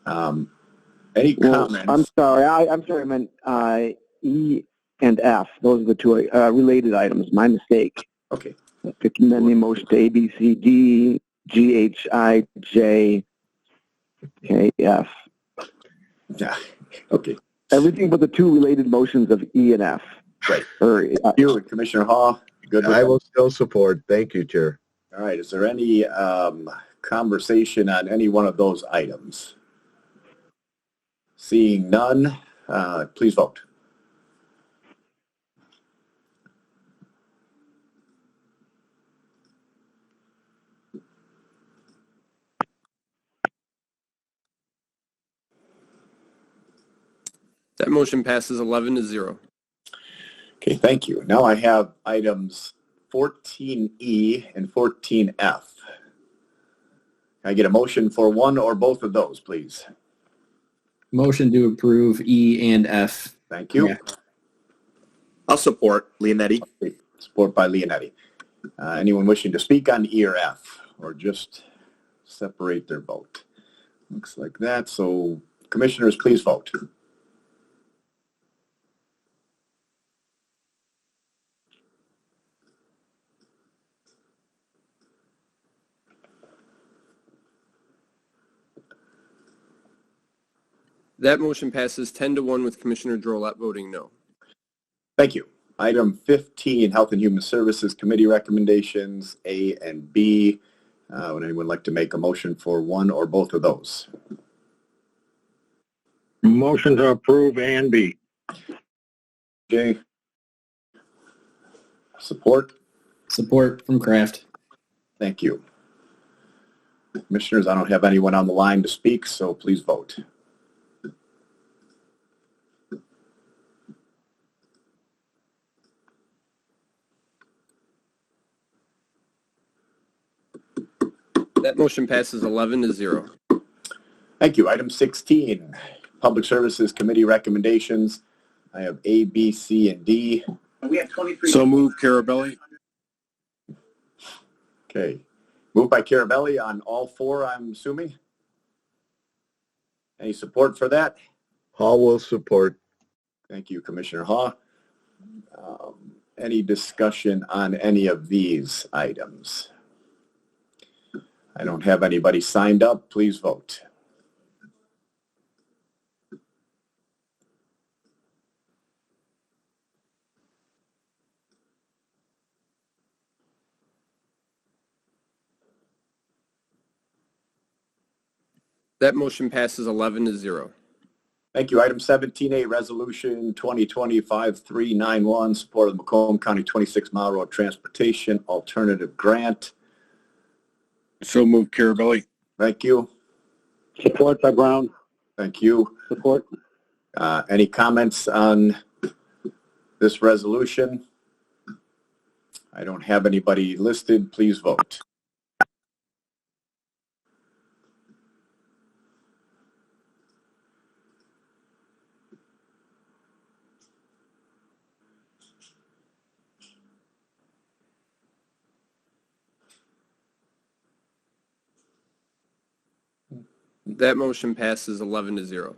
Any comments? I'm sorry. I'm sorry. I meant E and F. Those are the two related items. My mistake. Okay. And then the motion to A, B, C, D, G, H, I, J, K, F. Yeah. Okay. Everything but the two related motions of E and F. Right. You and Commissioner Hall. Good. I will still support. Thank you, Chair. All right. Is there any conversation on any one of those items? Seeing none, please vote. That motion passes 11-0. Okay, thank you. Now I have items 14E and 14F. Can I get a motion for one or both of those, please? Motion to approve E and F. Thank you. Yeah. I'll support Leonetti. Okay, support by Leonetti. Anyone wishing to speak on E or F, or just separate their vote? Looks like that. So, commissioners, please vote. That motion passes 10-1 with Commissioner Drollet voting no. Thank you. Item 15, Health and Human Services Committee recommendations, A and B. Would anyone like to make a motion for one or both of those? Motion to approve A and B. Okay. Support? Support from Kraft. Thank you. Commissioners, I don't have anyone on the line to speak, so please vote. That motion passes 11-0. Thank you. Item 16, Public Services Committee recommendations. I have A, B, C, and D. We have 23. So move, Carabelli. Okay. Moved by Carabelli on all four, I'm assuming. Any support for that? Hall will support. Thank you, Commissioner Haw. Any discussion on any of these items? I don't have anybody signed up. Please vote. That motion passes 11-0. Thank you. Item 17A, Resolution 2020-5391, support of the Macomb County 26-mile road transportation alternative grant. So move, Carabelli. Thank you. Support by Brown. Thank you. Support. Any comments on this resolution? I don't have anybody listed. Please vote. That motion passes 11-0.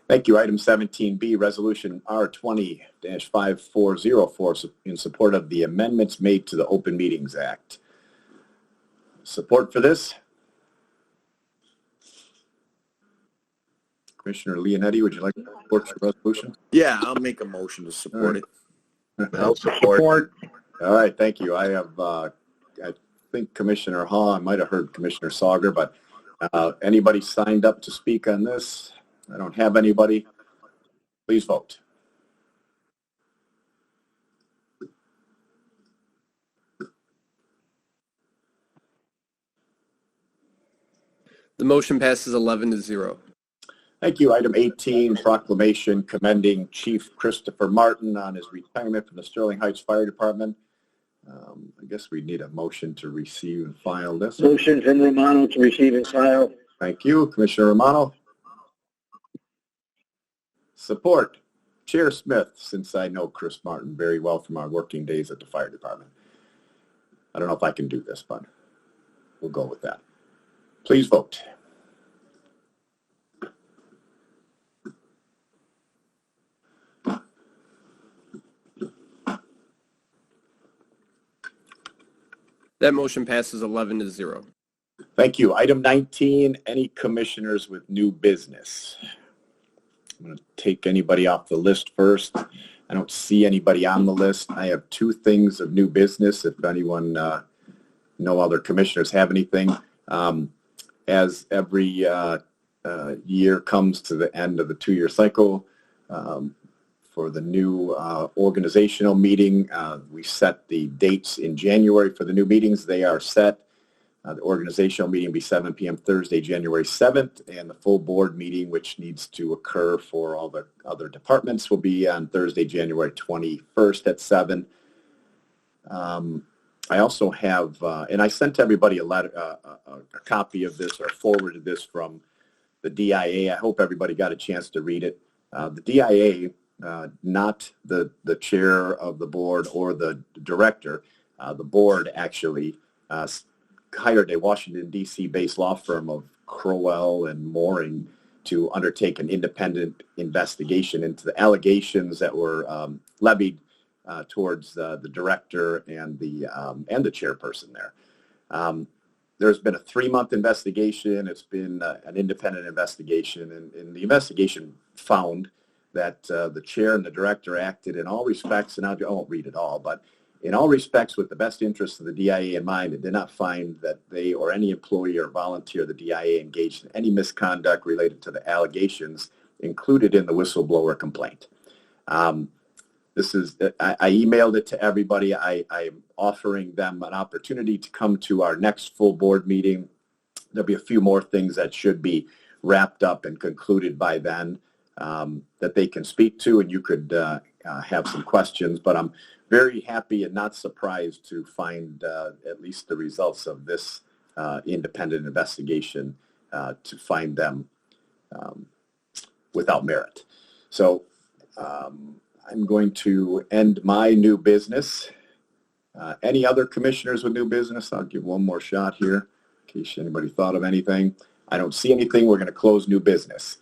Thank you. Item 17B, Resolution R20-5404 in support of the amendments made to the Open Meetings Act. Support for this? Commissioner Leonetti, would you like to support the resolution? Yeah, I'll make a motion to support it. I'll support. All right, thank you. I have, I think Commissioner Haw, I might have heard Commissioner Sauger, but anybody signed up to speak on this? I don't have anybody. Please vote. The motion passes 11-0. Thank you. Item 18, proclamation commending Chief Christopher Martin on his retirement from the Sterling Heights Fire Department. I guess we need a motion to receive and file this. Motion from Romano to receive and file. Thank you. Commissioner Romano. Support. Chair Smith, since I know Chris Martin very well from our working days at the fire department. I don't know if I can do this, but we'll go with that. Please vote. That motion passes 11-0. Thank you. Item 19, any commissioners with new business? I'm going to take anybody off the list first. I don't see anybody on the list. I have two things of new business. If anyone, no other commissioners have anything. As every year comes to the end of the two-year cycle, for the new organizational meeting, we set the dates in January for the new meetings. They are set. The organizational meeting will be 7 p.m. Thursday, January 7th, and the full board meeting, which needs to occur for all the other departments, will be on Thursday, January 21st at 7. I also have, and I sent everybody a letter, a copy of this, or forwarded this from the DIA. I hope everybody got a chance to read it. The DIA, not the chair of the board or the director, the board actually hired a Washington, D.C. based law firm of Crowell and Mooring to undertake an independent investigation into the allegations that were levied towards the director and the chairperson there. There's been a 3-month investigation. It's been an independent investigation, and the investigation found that the chair and the director acted in all respects, and I won't read it all, but in all respects with the best interests of the DIA in mind, and did not find that they or any employee or volunteer of the DIA engaged in any misconduct related to the allegations included in the whistleblower complaint. This is, I emailed it to everybody. I'm offering them an opportunity to come to our next full board meeting. There'll be a few more things that should be wrapped up and concluded by then that they can speak to, and you could have some questions. But I'm very happy and not surprised to find at least the results of this independent investigation to find them without merit. So I'm going to end my new business. Any other commissioners with new business? I'll give one more shot here in case anybody thought of anything. I don't see anything. We're going to close new business.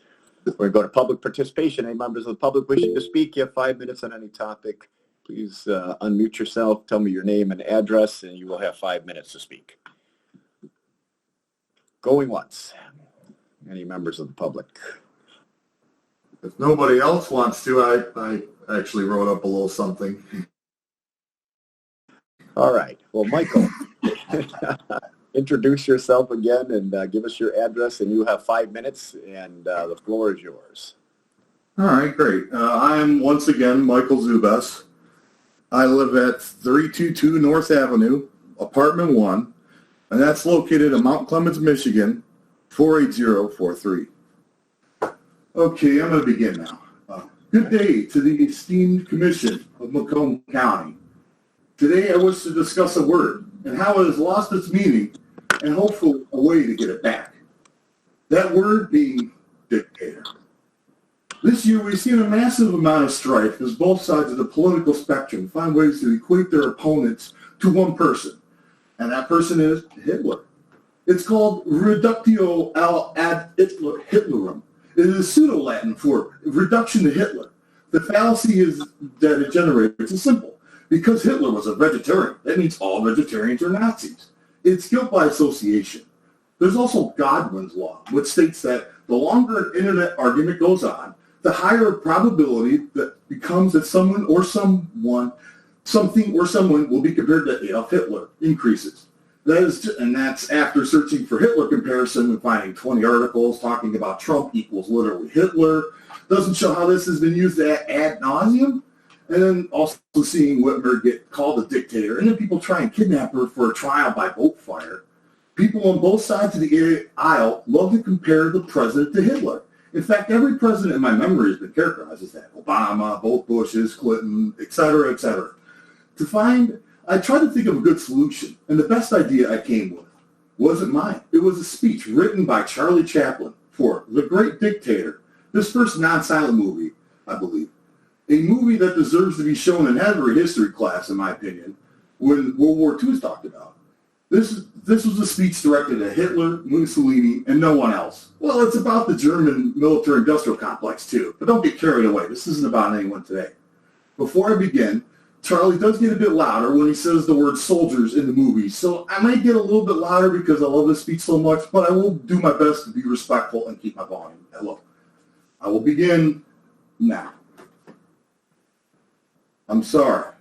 We're going to go to public participation. Any members of the public wishing to speak? You have 5 minutes on any topic. Please unmute yourself, tell me your name and address, and you will have 5 minutes to speak. Going once. Any members of the public? If nobody else wants to, I actually wrote up a little something. All right. Well, Michael, introduce yourself again and give us your address, and you have 5 minutes, and the floor is yours. All right, great. I am once again Michael Zubas. I live at 322 North Avenue, apartment 1, and that's located in Mount Clemens, Michigan, 48043. Okay, I'm going to begin now. Good day to the esteemed Commission of Macomb County. Today I wish to discuss a word and how it has lost its meaning and hopefully a way to get it back. That word being dictator. This year we've seen a massive amount of strife as both sides of the political spectrum find ways to equate their opponents to one person, and that person is Hitler. It's called reductio ad Hitlerum. It is pseudo-Latin for reduction to Hitler. The fallacy is that it generates is simple. Because Hitler was a vegetarian, that means all vegetarians are Nazis. It's guilt by association. There's also Godwin's law, which states that the longer an internet argument goes on, the higher probability that becomes that someone or someone, something or someone will be compared to Adolf Hitler increases. And that's after searching for Hitler comparison and finding 20 articles talking about Trump equals literally Hitler. Doesn't show how this has been used ad nauseum. And then also seeing Whitmer get called a dictator. And then people try and kidnap her for a trial by boat fire. People on both sides of the aisle love to compare the president to Hitler. In fact, every president in my memory has been characterized as that. Obama, both Bushes, Clinton, et cetera, et cetera. I tried to think of a good solution, and the best idea I came with wasn't mine. It was a speech written by Charlie Chaplin for The Great Dictator, his first non-silent movie, I believe. A movie that deserves to be shown in every history class, in my opinion, when World War II is talked about. This was a speech directed at Hitler, Mussolini, and no one else. Well, it's about the German military-industrial complex, too, but don't get carried away. This isn't about anyone today. Before I begin, Charlie does get a bit louder when he says the word soldiers in the movie, so I might get a little bit louder because I love this speech so much, but I will do my best to be respectful and keep my volume at low. I will begin now. I'm sorry.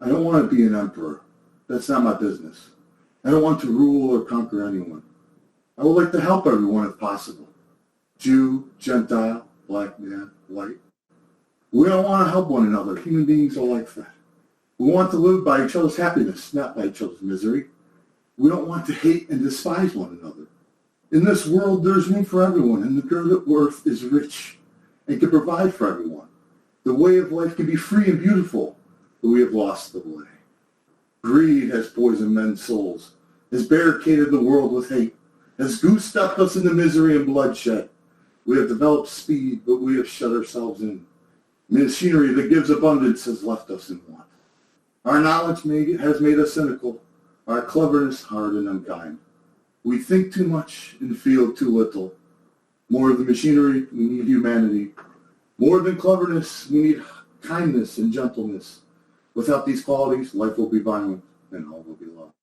I don't want to be an emperor. That's not my business. I don't want to rule or conquer anyone. I would like to help everyone if possible. Jew, Gentile, black man, white. We don't want to help one another. Human beings are like that. We want to live by each other's happiness, not by each other's misery. We don't want to hate and despise one another. In this world, there's room for everyone, and the good earth is rich and can provide for everyone. The way of life can be free and beautiful, but we have lost the way. Greed has poisoned men's souls, has barricaded the world with hate, has goose-stepped us into misery and bloodshed. We have developed speed, but we have shut ourselves in. Machinery that gives abundance has left us in want. Our knowledge has made us cynical, our cleverness hard and unkind. We think too much and feel too little. More than machinery, we need humanity. More than cleverness, we need kindness and gentleness. Without these qualities, life will be violent and all will be lost.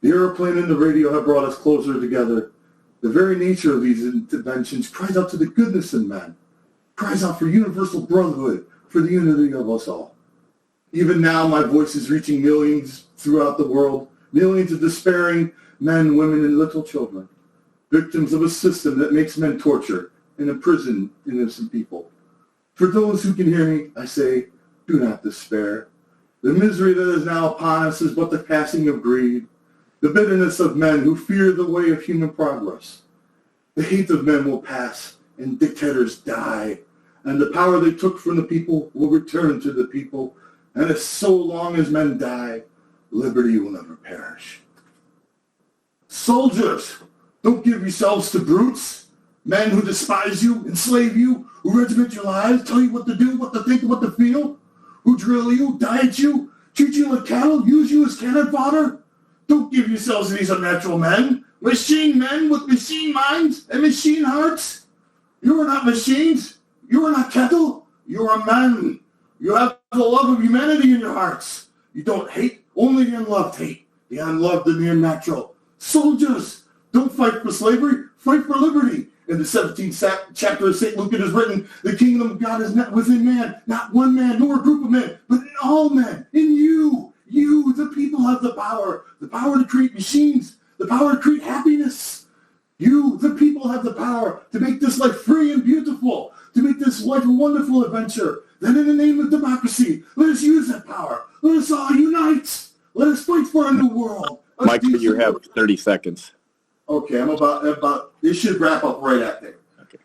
The airplane and the radio have brought us closer together. The very nature of these interventions cries out to the goodness in men, cries out for universal brotherhood, for the unity of us all. Even now, my voice is reaching millions throughout the world, millions of despairing men, women, and little children, victims of a system that makes men torture and imprison innocent people. For those who can hear me, I say, do not despair. The misery that is now upon us is but the passing of greed, the bitterness of men who fear the way of human progress. The hate of men will pass, and dictators die, and the power they took from the people will return to the people, and as so long as men die, liberty will never perish. Soldiers, don't give yourselves to brutes, men who despise you, enslave you, who regiment your lives, tell you what to do, what to think, what to feel, who drill you, diet you, treat you like cattle, use you as cannon fodder. Don't give yourselves to these unnatural men, machine men with machine minds and machine hearts. You are not machines. You are not cattle. You are men. You have the love of humanity in your hearts. You don't hate, only the unloved hate, the unloved and the unnatural. Soldiers, don't fight for slavery, fight for liberty. In the 17th chapter of St. Luke, it is written, the kingdom of God is not within man, not one man, nor a group of men, but in all men, in you. You, the people, have the power to create machines, the power to create happiness. You, the people, have the power to make this life free and beautiful, to make this life a wonderful adventure. Then in the name of democracy, let us use that power. Let us all unite. Let us fight for a new world. Michael, you have 30 seconds. Okay, I'm about, this should wrap up right at there. Okay.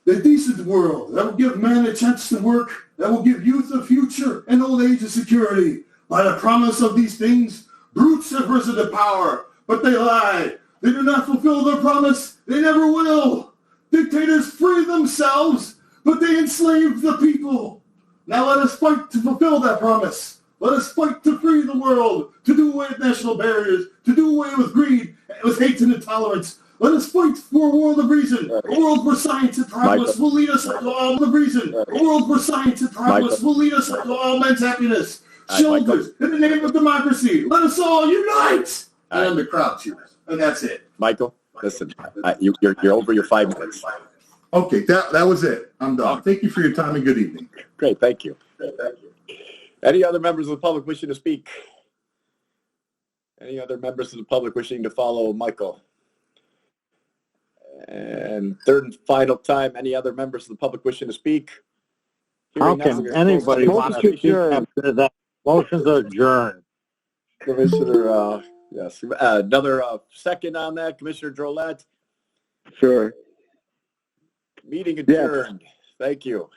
The decent world that will give men a chance to work, that will give youth a future and old age a security. By the promise of these things, brutes have risen to power, but they lie. They do not fulfill their promise. They never will. Dictators free themselves, but they enslave the people. Now let us fight to fulfill that promise. Let us fight to free the world, to do away with national barriers, to do away with greed, with hate and intolerance. Let us fight for a world of reason, a world where science and progress will lead us to all the reason, a world where science and progress will lead us to all men's happiness. Shoulders, in the name of democracy, let us all unite! And then the crowd cheers. And that's it. Michael, listen, you're over your 5 minutes. Okay, that was it. I'm done. Thank you for your time and good evening. Great, thank you. Any other members of the public wishing to speak? Any other members of the public wishing to follow Michael? And third and final time, any other members of the public wishing to speak? How can anybody want to speak after that? Motion's adjourned. Commissioner, yes. Another second on that, Commissioner Drolet. Sure. Meeting adjourned. Yes. Thank you.